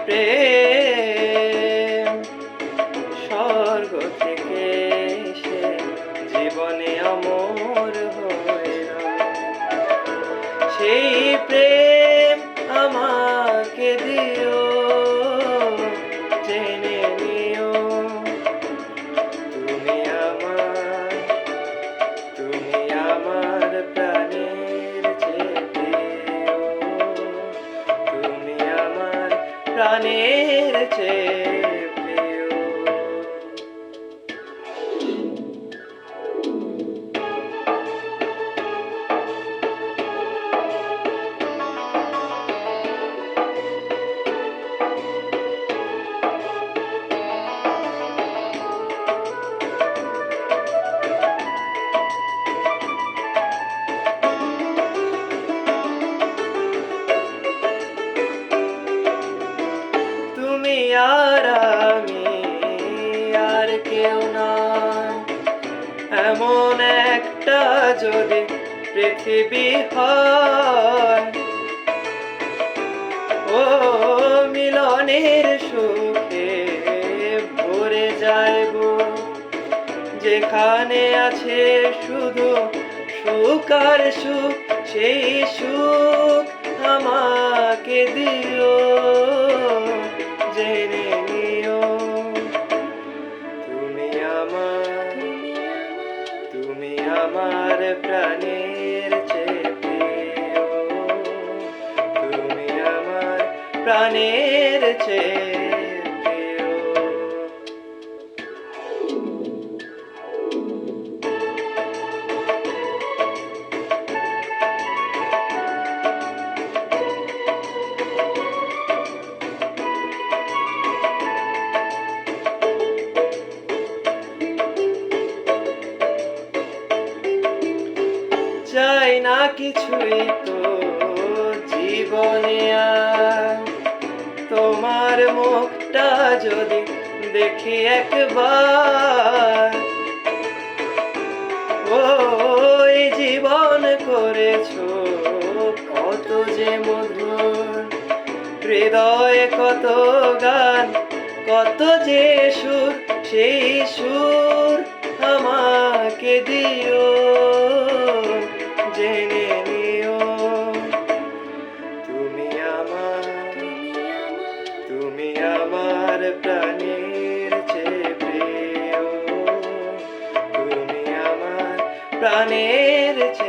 প্রেম স্বর্গ থেকে এসে জীবনে অমর হয়ে সেই প্রেম আমাকে দিও, জেনে নিও তুমি আমার প্রাণের চেয়ে প্রিয়, তুমি আমার প্রাণের চেয়ে প্রিয়। তুমি আর আমি আর কেউ নয়, এমন একটা যদি পৃথিবী হয়, ও মিলনের সুখে ভরে যাইব, যেখানে আছে শুধু সুখ আর সুখ, সেই সুখ আমাকে দিও, জেনে নিও তুমি আমার প্রাণের চেয়ে প্রিয়, তুমি আমার প্রাণের চেয়ে প্রিয়। চাই না কিছুই তো জীবনে আর, তোমার মুখটা যদি দেখি একবার, ওই জীবন করেছো কত যে মধুর, হৃদয়ে কত গান কত যে সুর, সেই সুর আমাকে দিও, জেনে নিও তুমি আমার প্রাণের চেয়ে প্রিয়, তুমি আমার প্রাণের চেয়ে